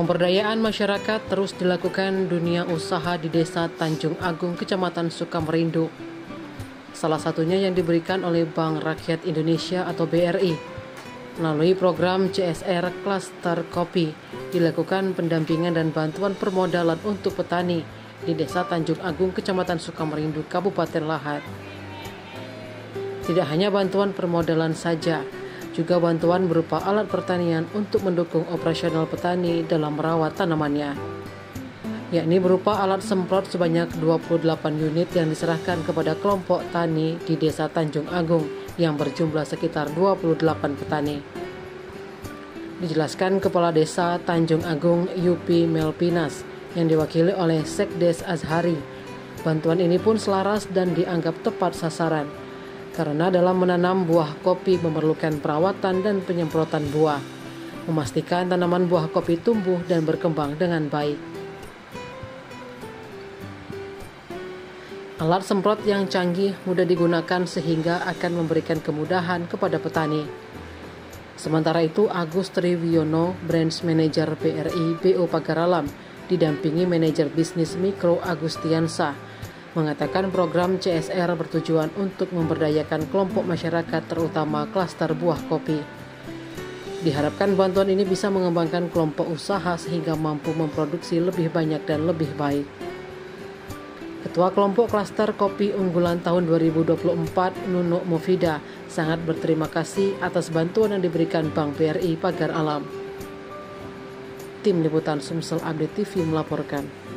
Pemberdayaan masyarakat terus dilakukan dunia usaha di Desa Tanjung Agung, Kecamatan Sukamerindu. Salah satunya yang diberikan oleh Bank Rakyat Indonesia atau BRI. Melalui program CSR Klaster Kopi, dilakukan pendampingan dan bantuan permodalan untuk petani di Desa Tanjung Agung, Kecamatan Sukamerindu, Kabupaten Lahat. Tidak hanya bantuan permodalan saja, juga bantuan berupa alat pertanian untuk mendukung operasional petani dalam merawat tanamannya, yakni berupa alat semprot sebanyak 28 unit yang diserahkan kepada kelompok tani di Desa Tanjung Agung yang berjumlah sekitar 28 petani. Dijelaskan Kepala Desa Tanjung Agung Yupi Melpinas yang diwakili oleh Sekdes Azhari, bantuan ini pun selaras dan dianggap tepat sasaran, karena dalam menanam buah kopi memerlukan perawatan dan penyemprotan buah, memastikan tanaman buah kopi tumbuh dan berkembang dengan baik. Alat semprot yang canggih mudah digunakan sehingga akan memberikan kemudahan kepada petani. Sementara itu, Agus Triwiono, Branch Manager BRI BO Pagaralam, didampingi Manajer Bisnis Mikro Agustiansah, mengatakan program CSR bertujuan untuk memberdayakan kelompok masyarakat terutama klaster buah kopi. Diharapkan bantuan ini bisa mengembangkan kelompok usaha sehingga mampu memproduksi lebih banyak dan lebih baik. Ketua kelompok klaster kopi unggulan tahun 2024, Nunuk Mufida, sangat berterima kasih atas bantuan yang diberikan Bank BRI Pagar Alam. Tim Liputan Sumsel Update TV melaporkan.